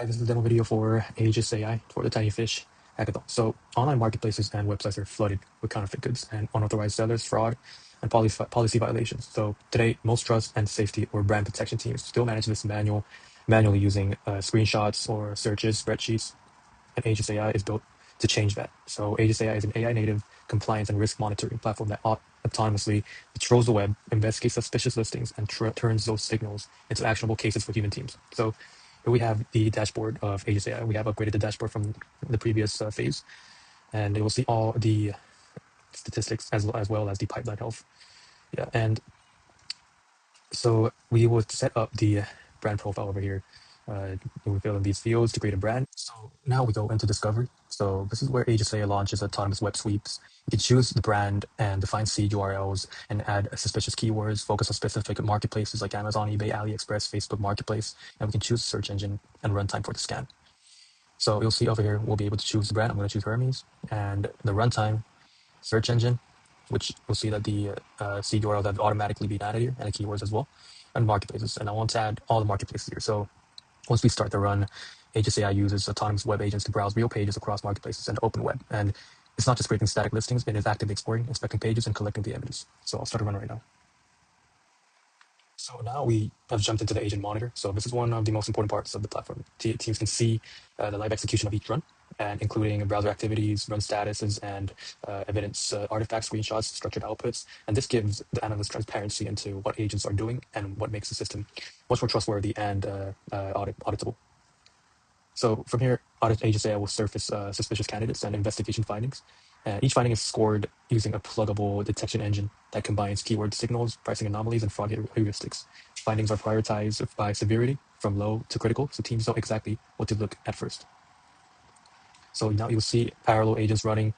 Hi, this is a demo video for Aegis AI for the Tiny Fish hackathon. So online marketplaces and websites are flooded with counterfeit goods and unauthorized sellers, fraud, and policy violations. So today, most trust and safety or brand protection teams still manage this manually using screenshots or searches, spreadsheets, and Aegis AI is built to change that. So Aegis AI is an AI native compliance and risk monitoring platform that autonomously patrols the web, investigates suspicious listings, and turns those signals into actionable cases for human teams. So here we have the dashboard of Aegis AI. We have upgraded the dashboard from the previous phase, and it will see all the statistics as well as the pipeline health. Yeah, and so we will set up the brand profile over here. We fill in these fields to create a brand. So now we go into discovery. So this is where Aegis AI launches autonomous web sweeps. You can choose the brand and define seed URLs and add suspicious keywords, focus on specific marketplaces like Amazon, eBay, AliExpress, Facebook Marketplace, and we can choose search engine and runtime for the scan. So you'll see over here, we'll be able to choose the brand. I'm going to choose Hermes, and the runtime, search engine, which we'll see that the seed URL have automatically been added here, and the keywords as well, and marketplaces. And I want to add all the marketplaces here. So once we start the run, Aegis AI uses autonomous web agents to browse real pages across marketplaces and open web. And it's not just creating static listings, it is actively exploring, inspecting pages, and collecting the evidence. So I'll start a run right now. So now we have jumped into the agent monitor. So this is one of the most important parts of the platform. Teams can see the live execution of each run, and including browser activities, run statuses, and evidence, artifacts, screenshots, structured outputs. And this gives the analyst transparency into what agents are doing and what makes the system much more trustworthy and auditable. So from here, Audit Aegis AI will surface suspicious candidates and investigation findings. Each finding is scored using a pluggable detection engine that combines keyword signals, pricing anomalies, and fraud heuristics. Findings are prioritized by severity, from low to critical, so teams know exactly what to look at first. So now you'll see parallel agents running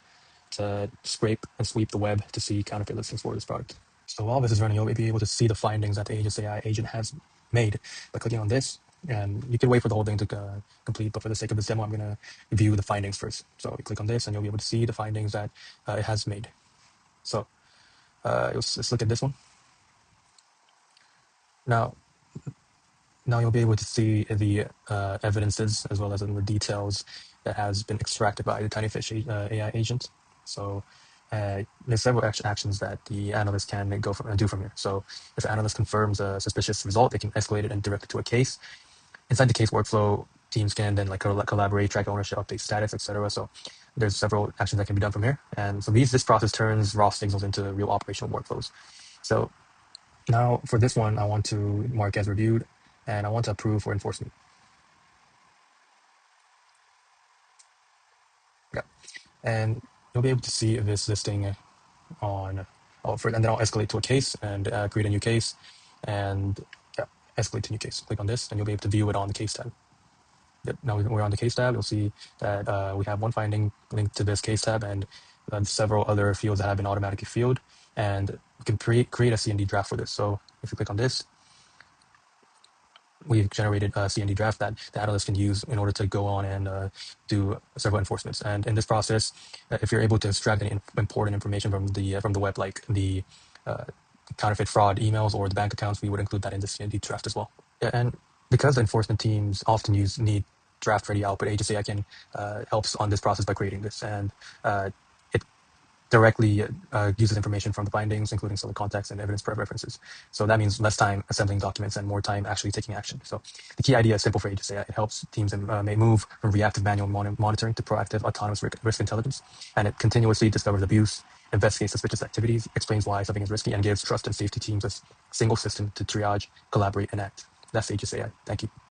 to scrape and sweep the web to see counterfeit listings for this product. So while this is running, you'll be able to see the findings that the Aegis AI agent has made by clicking on this. And you can wait for the whole thing to complete, but for the sake of this demo, I'm going to view the findings first. So you click on this, and you'll be able to see the findings that it has made. So let's look at this one. Now, you'll be able to see the evidences as well as the details that has been extracted by the Tiny Fish AI agent. So there's several actions that the analyst can do from here. So if the analyst confirms a suspicious result, they can escalate it and direct it to a case. Inside the case workflow, teams can then collaborate, track ownership, update status, etc. So there's several actions that can be done from here. And so this process turns raw signals into real operational workflows. So now for this one, I want to mark as reviewed, and I want to approve for enforcement. Yeah. And you'll be able to see this listing on, and then I'll escalate to a case and create a new case, and yeah, escalate to new case. Click on this, and you'll be able to view it on the case tab. Yep. Now we're on the case tab. You'll see that we have one finding linked to this case tab and several other fields that have been automatically filled. And we can create a CND draft for this. So if you click on this, we've generated a CND draft that the analyst can use in order to go on and do several enforcements. And in this process, if you're able to extract any important information from the web, like the counterfeit fraud emails or the bank accounts, we would include that in the CND draft as well. Yeah, and because the enforcement teams often need draft ready output, Aegis AI can helps on this process by creating this, and it directly uses information from the findings, including some of the context and evidence references. So that means less time assembling documents and more time actually taking action. So the key idea is simple for Aegis AI. It helps teams may move from reactive manual monitoring to proactive autonomous risk intelligence, and it continuously discovers abuse, investigates suspicious activities, explains why something is risky, and gives trust and safety teams a single system to triage, collaborate, and act. That's Aegis AI. Thank you.